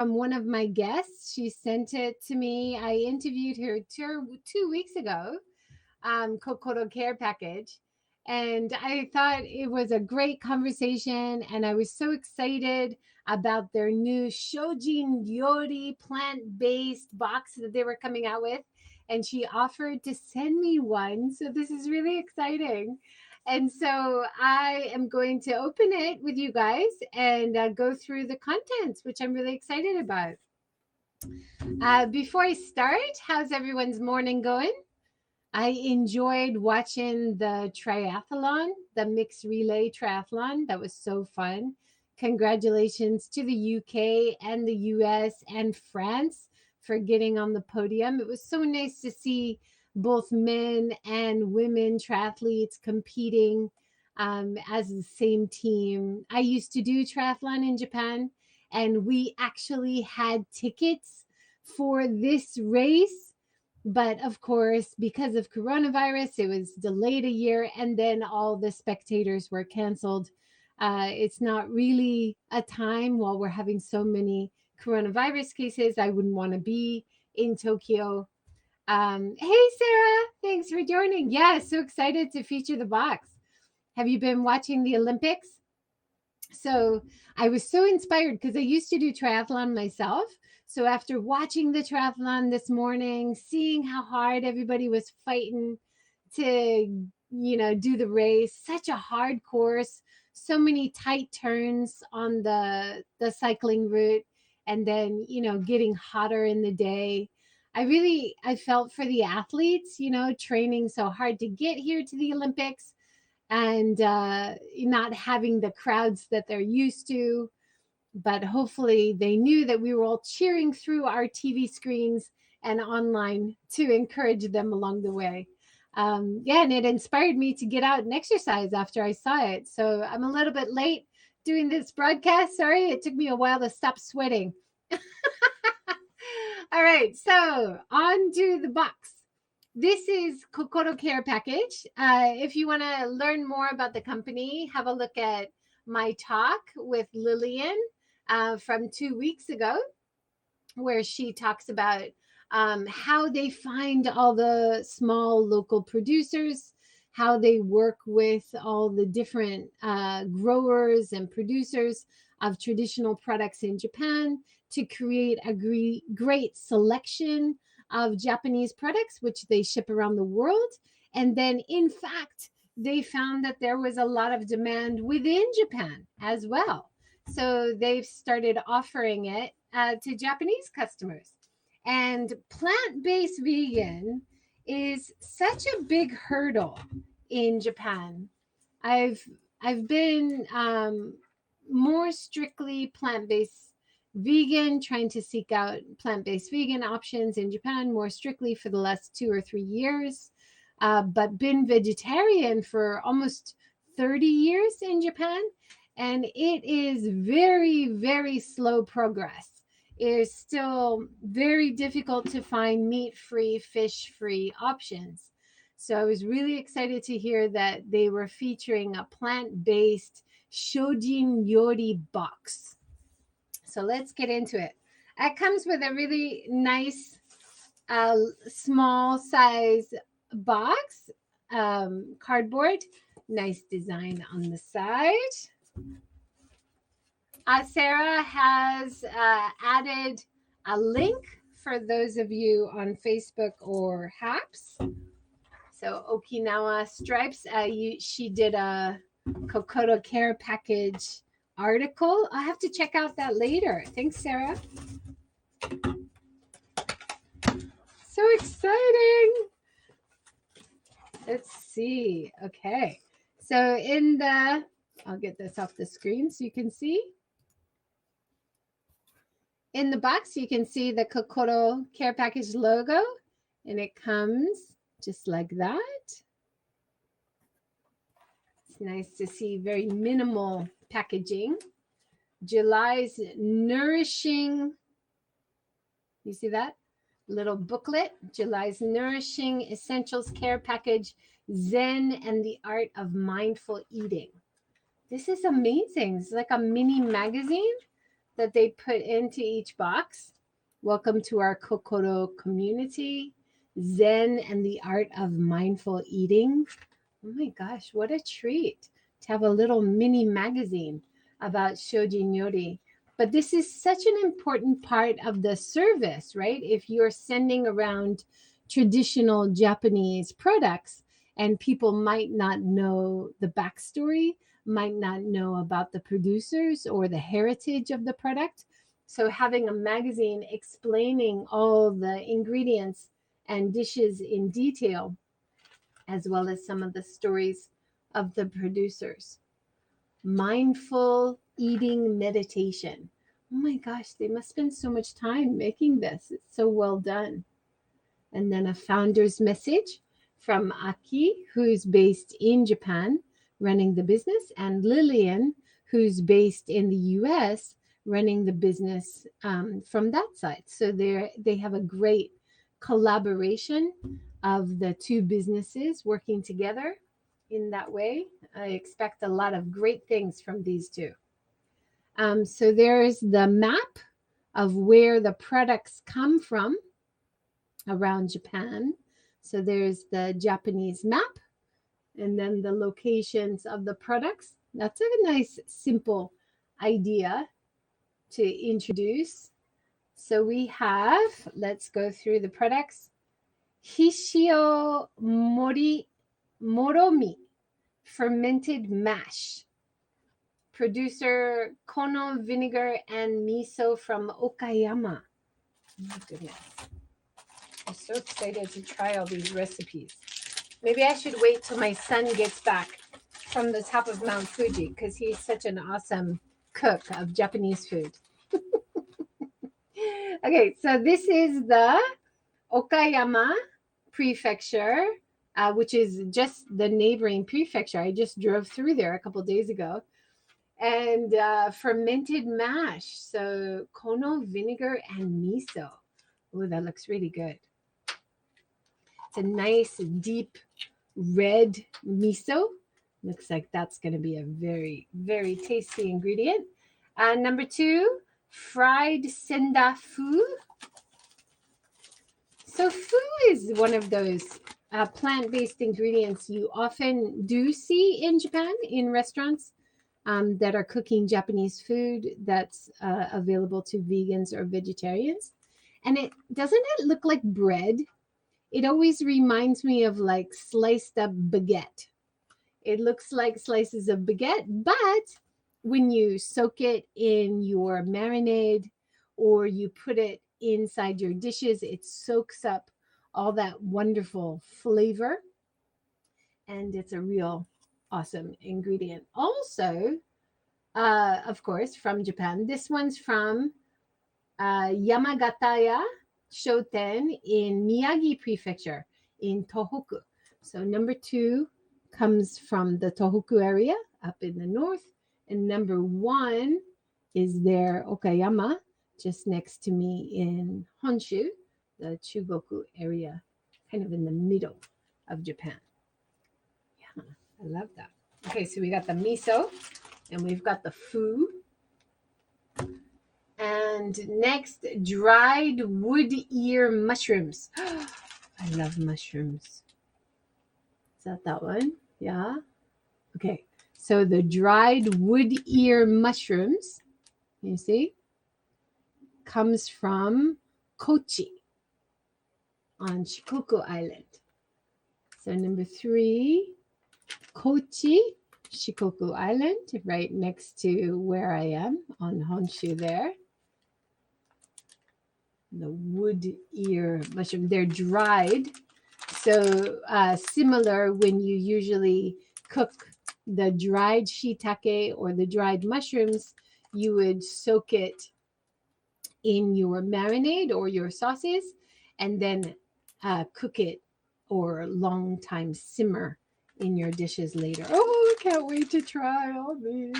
from one of my guests. She sent it to me. I interviewed her 2 weeks ago, Kokoro Care Package. And I thought it was a great conversation. And I was so excited about their new Shojin-Ryori plant-based box that they were coming out with. And she offered to send me one. So this is really exciting. And so I am going to open it with you guys and go through the contents, which I'm really excited about. Before I start, how's everyone's morning going? I enjoyed watching the triathlon, the mixed relay triathlon. That was so fun. Congratulations to the UK and the US and France for getting on the podium. It was so nice to see both men and women triathletes competing as the same team. I used to do triathlon in Japan, and we actually had tickets for this race, but of course, because of coronavirus, it was delayed a year, and then all the spectators were canceled. It's not really a time while we're having so many coronavirus cases. I wouldn't want to be in Tokyo. Hey, Sarah, thanks for joining. Yeah, so excited to feature the box. Have you been watching the Olympics? So I was so inspired because I used to do triathlon myself. So after watching the triathlon this morning, seeing how hard everybody was fighting to, do the race, such a hard course, so many tight turns on the cycling route, and then, getting hotter in the day. I felt for the athletes, training so hard to get here to the Olympics and not having the crowds that they're used to. But hopefully, they knew that we were all cheering through our TV screens and online to encourage them along the way. Yeah, and it inspired me to get out and exercise after I saw it. So I'm a little bit late doing this broadcast. Sorry, it took me a while to stop sweating. All right, so on to the box. This is Kokoro Care Package. If you want to learn more about the company, have a look at my talk with Lillian from 2 weeks ago, where she talks about how they find all the small local producers, how they work with all the different growers and producers of traditional products in Japan to create a great selection of Japanese products, which they ship around the world. And then, in fact, they found that there was a lot of demand within Japan as well. So they've started offering it to Japanese customers. And plant based vegan is such a big hurdle in Japan. I've I've been more strictly plant based vegan, trying to seek out plant based vegan options in Japan more strictly for the last 2 or 3 years, but been vegetarian for almost 30 years in Japan. And it is very, very slow progress. It is still very difficult to find meat free, fish free options. So I was really excited to hear that they were featuring a plant based Shojin-Ryori Box. So let's get into it. It comes with a really nice, small size box, cardboard, nice design on the side. Sarah has added a link for those of you on Facebook or HAPS. So Okinawa Stripes, she did a Kokoro Care Package article. I'll have to check out that later. Thanks, Sarah. So exciting. Let's see. Okay. So I'll get this off the screen so you can see. In the box, you can see the Kokoro Care Package logo, and it comes just like that. It's nice to see very minimal packaging. July's Nourishing, you see that? Little booklet, July's Nourishing Essentials Care Package, Zen and the Art of Mindful Eating. This is amazing. It's like a mini magazine that they put into each box. Welcome to our Kokoro community. Zen and the art of mindful eating. Oh my gosh, what a treat to have a little mini magazine about Shojin-Ryori. But this is such an important part of the service, right? If you're sending around traditional Japanese products and people might not know the backstory, might not know about the producers or the heritage of the product. So having a magazine explaining all the ingredients and dishes in detail, as well as some of the stories of the producers. Mindful eating meditation. Oh my gosh, they must spend so much time making this. It's so well done. And then a founder's message from Aki, who's based in Japan, running the business, and Lillian, who's based in the US, running the business from that side. So they have a great collaboration of the two businesses working together in that way. I expect a lot of great things from these two. So there's the map of where the products come from around Japan. So there's the Japanese map and then the locations of the products. That's a nice, simple idea to introduce. So we have, let's go through the products. Hishio Moromi, fermented mash. Producer Kono vinegar and miso from Okayama. Oh my goodness. I'm so excited to try all these recipes. Maybe I should wait till my son gets back from the top of Mount Fuji because he's such an awesome cook of Japanese food. Okay, so this is the Okayama prefecture, which is just the neighboring prefecture. I just drove through there a couple days ago. And fermented mash. So kono vinegar and miso. Oh, that looks really good. It's a nice, deep red miso. Looks like that's going to be a very, very tasty ingredient. Number 2, fried senda fu. So fu is one of those plant-based ingredients you often do see in Japan in restaurants that are cooking Japanese food that's available to vegans or vegetarians. And it doesn't it look like bread? It always reminds me of like sliced up baguette. It looks like slices of baguette, but when you soak it in your marinade or you put it inside your dishes, it soaks up all that wonderful flavor. And it's a real awesome ingredient. Also, of course, from Japan. This one's from Yamagataya Shoten in Miyagi Prefecture in Tohoku. So number 2 comes from the Tohoku area up in the north. And number 1 is there Okayama, just next to me in Honshu, the Chugoku area, kind of in the middle of Japan. Yeah, I love that. Okay, so we got the miso and we've got the fu. And next, dried wood ear mushrooms. I love mushrooms. Is that one? Yeah. Okay. So the dried wood ear mushrooms, you see, comes from Kochi on Shikoku Island. So number 3, Kochi, Shikoku Island, right next to where I am on Honshu there. The wood ear mushroom. They're dried. So similar when you usually cook the dried shiitake or the dried mushrooms, you would soak it in your marinade or your sauces and then cook it or long time simmer in your dishes later. Oh, I can't wait to try all these.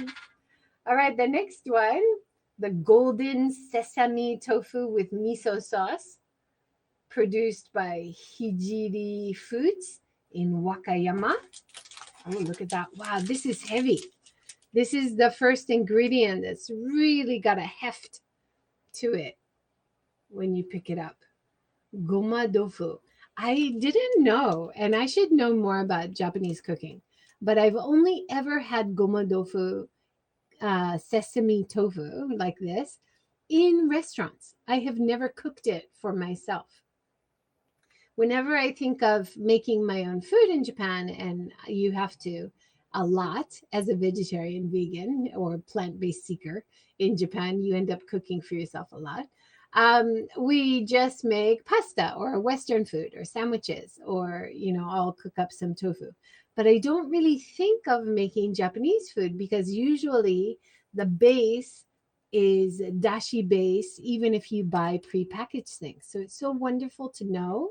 All right, the next one, the golden sesame tofu with miso sauce, produced by Hijiri Foods in Wakayama. Oh, look at that. Wow, this is heavy. This is the first ingredient that's really got a heft to it when you pick it up. Goma tofu. I didn't know, and I should know more about Japanese cooking, but I've only ever had goma tofu, sesame tofu like this in restaurants. I have never cooked it for myself. Whenever I think of making my own food in Japan, and you have to a lot as a vegetarian, vegan, or plant based seeker in Japan, you end up cooking for yourself a lot. We just make pasta or Western food or sandwiches, or, I'll cook up some tofu. But I don't really think of making Japanese food because usually the base is dashi base, even if you buy prepackaged things. So it's so wonderful to know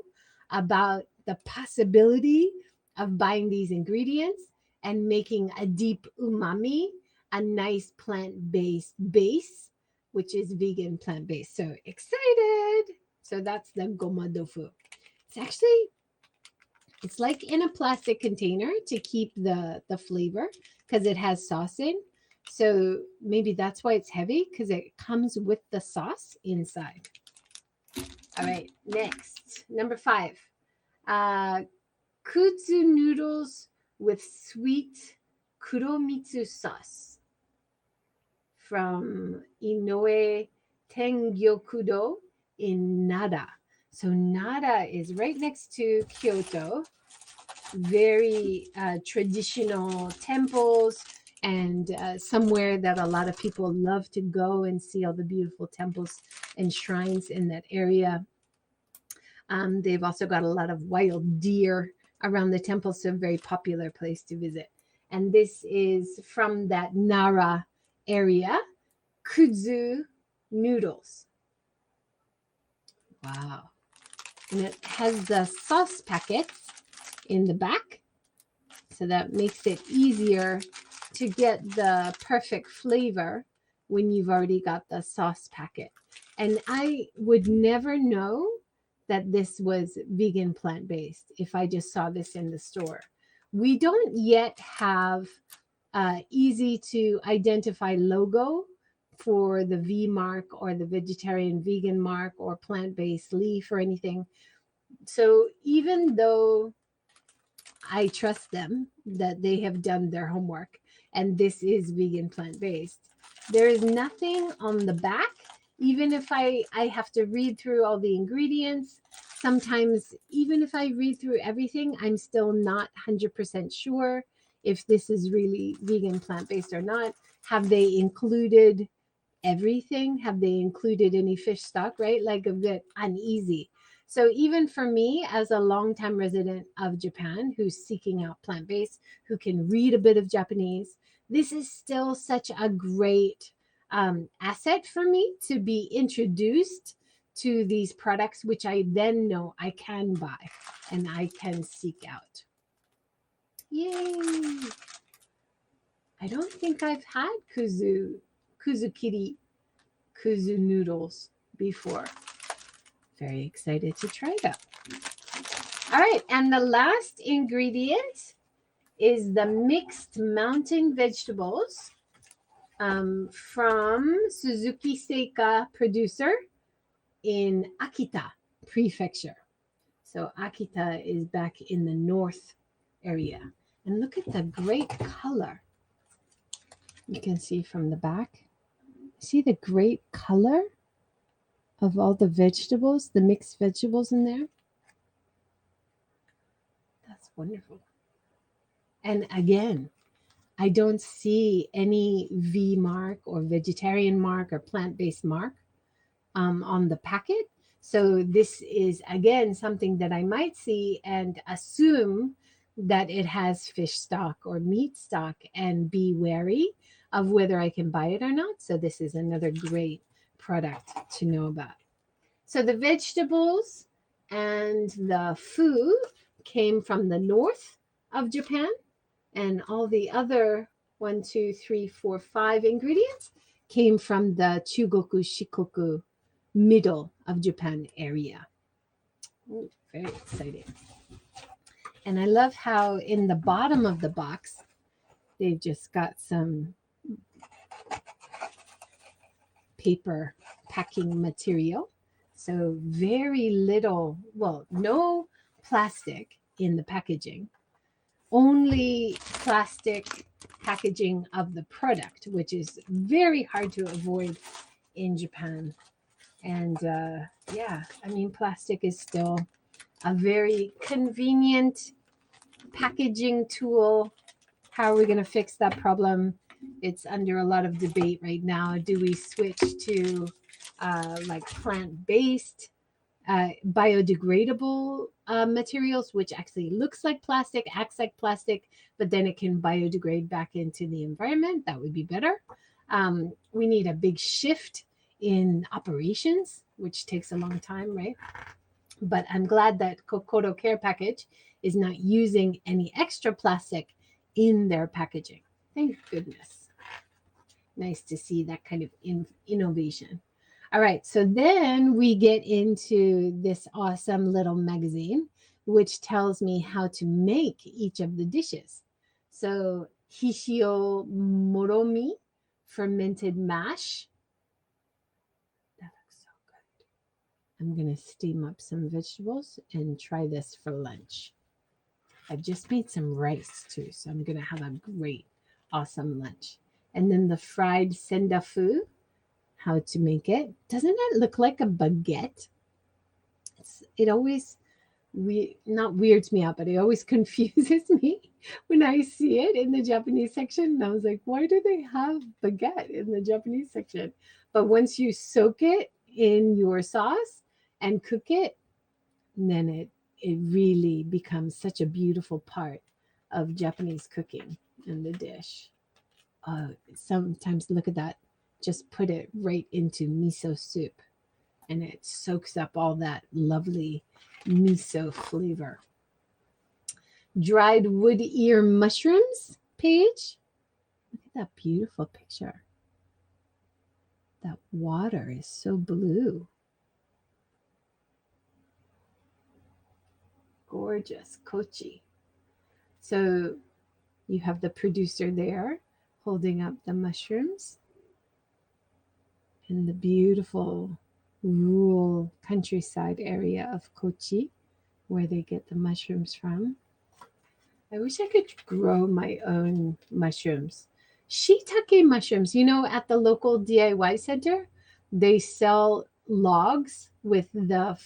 about the possibility of buying these ingredients and making a deep umami, a nice plant based base, which is vegan plant based. So excited. So that's the goma tofu. It's like in a plastic container to keep the flavor because it has sauce in. So maybe that's why it's heavy, because it comes with the sauce inside. All right, next, number 5. Uh, Kutsu noodles with sweet kuromitsu sauce from Inoue Tengyokudo in Nara. So Nara is right next to Kyoto. Very traditional temples, and somewhere that a lot of people love to go and see all the beautiful temples and shrines in that area. They've also got a lot of wild deer around the temple, so a very popular place to visit. And this is from that Nara area, kudzu noodles. Wow. And it has the sauce packets in the back, so that makes it easier to get the perfect flavor when you've already got the sauce packet. And I would never know that this was vegan plant-based if I just saw this in the store. We don't yet have easy to identify logo for the V mark or the vegetarian vegan mark or plant-based leaf or anything. So even though I trust them that they have done their homework and this is vegan plant-based, there is nothing on the back. Even if I have to read through all the ingredients, sometimes even if I read through everything, I'm still not 100% sure if this is really vegan plant-based or not. Have they included everything? Have they included any fish stock, right? Like a bit uneasy. So even for me as a longtime resident of Japan who's seeking out plant-based, who can read a bit of Japanese, this is still such a great asset for me to be introduced to these products, which I then know I can buy and I can seek out. Yay! I don't think I've had kuzukiri, kuzu noodles before. Very excited to try that. All right, and the last ingredient is the mixed mountain vegetables from Suzuki Seika producer in Akita Prefecture. So Akita is back in the north area. And look at the great color. You can see from the back. See the great color of all the vegetables, the mixed vegetables in there? That's wonderful. And again, I don't see any V mark or vegetarian mark or plant-based mark on the packet. So this is, again, something that I might see and assume that it has fish stock or meat stock and be wary of whether I can buy it or not. So this is another great product to know about. So the vegetables and the food came from the north of Japan, and all the other 1, 2, 3, 4, 5 ingredients came from the Chugoku-Shokoku middle of Japan area. Ooh, very exciting. And I love how in the bottom of the box, they've just got some paper packing material. So very little, well, no plastic in the packaging, only plastic packaging of the product, which is very hard to avoid in Japan. And yeah, I mean, plastic is still a very convenient packaging tool. How are we going to fix that problem? It's under a lot of debate right now. Do we switch to like plant-based, biodegradable materials, which actually looks like plastic, acts like plastic, but then it can biodegrade back into the environment? That would be better. We need a big shift in operations, which takes a long time, right? But I'm glad that Kokoro Care Package is not using any extra plastic in their packaging. Thank goodness. Nice to see that kind of innovation. All right, so then we get into this awesome little magazine, which tells me how to make each of the dishes. So, hishio moromi, fermented mash. That looks so good. I'm going to steam up some vegetables and try this for lunch. I've just made some rice too, so I'm going to have a great, awesome lunch. And then the fried sendafu, how to make it. Doesn't it look like a baguette? It always not weirds me out, but it always confuses me when I see it in the Japanese section. And I was like, why do they have baguette in the Japanese section? But once you soak it in your sauce and cook it, then it really becomes such a beautiful part of Japanese cooking in the dish. Sometimes look at that. Just put it right into miso soup and it soaks up all that lovely miso flavor. Dried wood ear mushrooms page. Look at that beautiful picture. That water is so blue. Gorgeous, kochi. So you have the producer there holding up the mushrooms in the beautiful rural countryside area of Kochi, where they get the mushrooms from. I wish I could grow my own mushrooms. Shiitake mushrooms, at the local DIY center, they sell logs with the,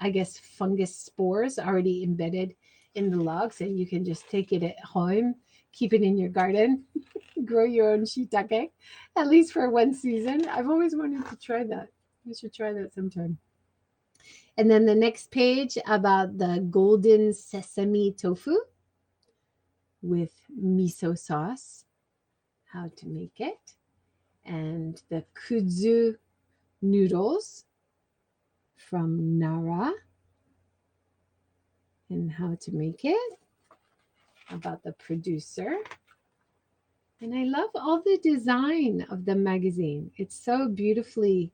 I guess, fungus spores already embedded in the logs, and you can just take it at home, keep it in your garden, grow your own shiitake, at least for one season. I've always wanted to try that. I should try that sometime. And then the next page about the golden sesame tofu with miso sauce, how to make it, and the kudzu noodles from Nara and how to make it, about the producer. And I love all the design of the magazine. It's so beautifully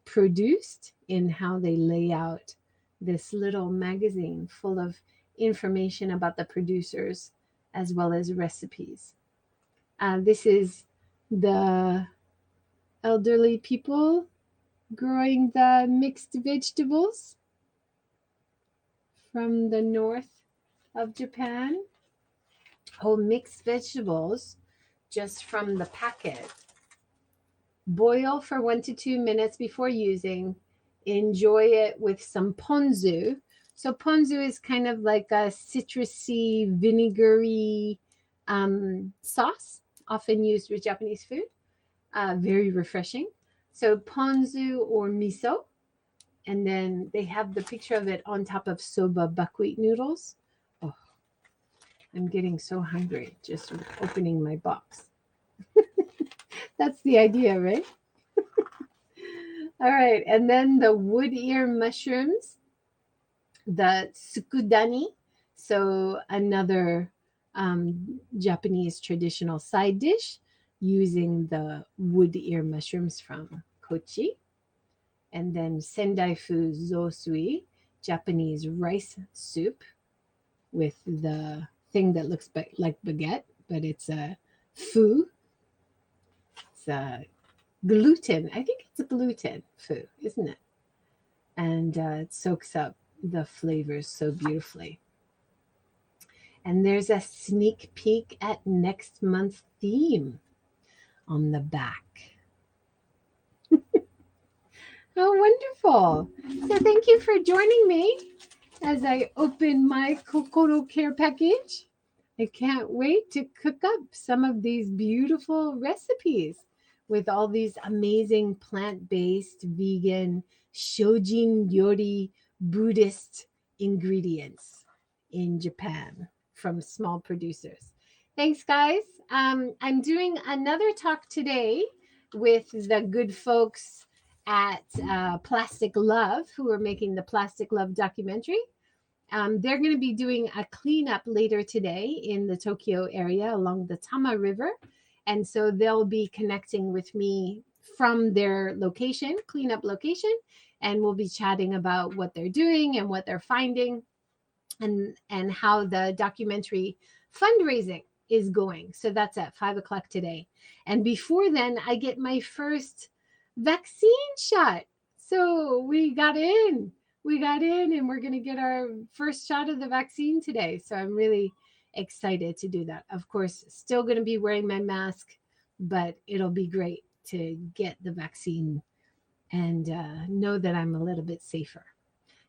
produced in how they lay out this little magazine full of information about the producers as well as recipes. This is the elderly people growing the mixed vegetables from the north of Japan. Oh, mixed vegetables just from the packet. Boil for 1 to 2 minutes before using. Enjoy it with some ponzu. So ponzu is kind of like a citrusy, vinegary sauce, often used with Japanese food. Very refreshing. So ponzu or miso. And then they have the picture of it on top of soba buckwheat noodles. Oh, I'm getting so hungry just opening my box. That's the idea, right? All right. And then the wood ear mushrooms, the tsukudani. So another Japanese traditional side dish using the wood ear mushrooms from Kochi. And then sendai-fu zosui, Japanese rice soup with the thing that looks like baguette, but it's a fu. It's a gluten. I think it's a gluten food, isn't it? And it soaks up the flavors so beautifully. And there's a sneak peek at next month's theme on the back. Oh, wonderful. So thank you for joining me as I open my Kokoro Care Package. I can't wait to cook up some of these beautiful recipes with all these amazing plant-based, vegan, Shojin-Ryori Buddhist ingredients in Japan from small producers. Thanks, guys. I'm doing another talk today with the good folks at Plastic Love, who are making the Plastic Love documentary. They're going to be doing a cleanup later today in the Tokyo area along the Tama River. And so they'll be connecting with me from their location, cleanup location, and we'll be chatting about what they're doing and what they're finding and how the documentary fundraising is going. So that's at 5 o'clock today. And before then, I get my first vaccine shot. So we got in and we're going to get our first shot of the vaccine today. So I'm really excited to do that. Of course, still going to be wearing my mask, but it'll be great to get the vaccine and know that I'm a little bit safer.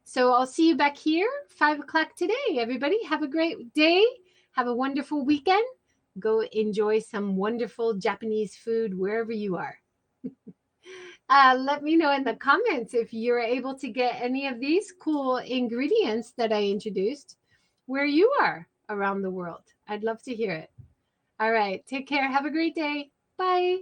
So I'll see you back here, 5 o'clock today. Everybody, have a great day. Have a wonderful weekend. Go enjoy some wonderful Japanese food wherever you are. Let me know in the comments if you're able to get any of these cool ingredients that I introduced where you are around the world. I'd love to hear it. All right. Take care. Have a great day. Bye.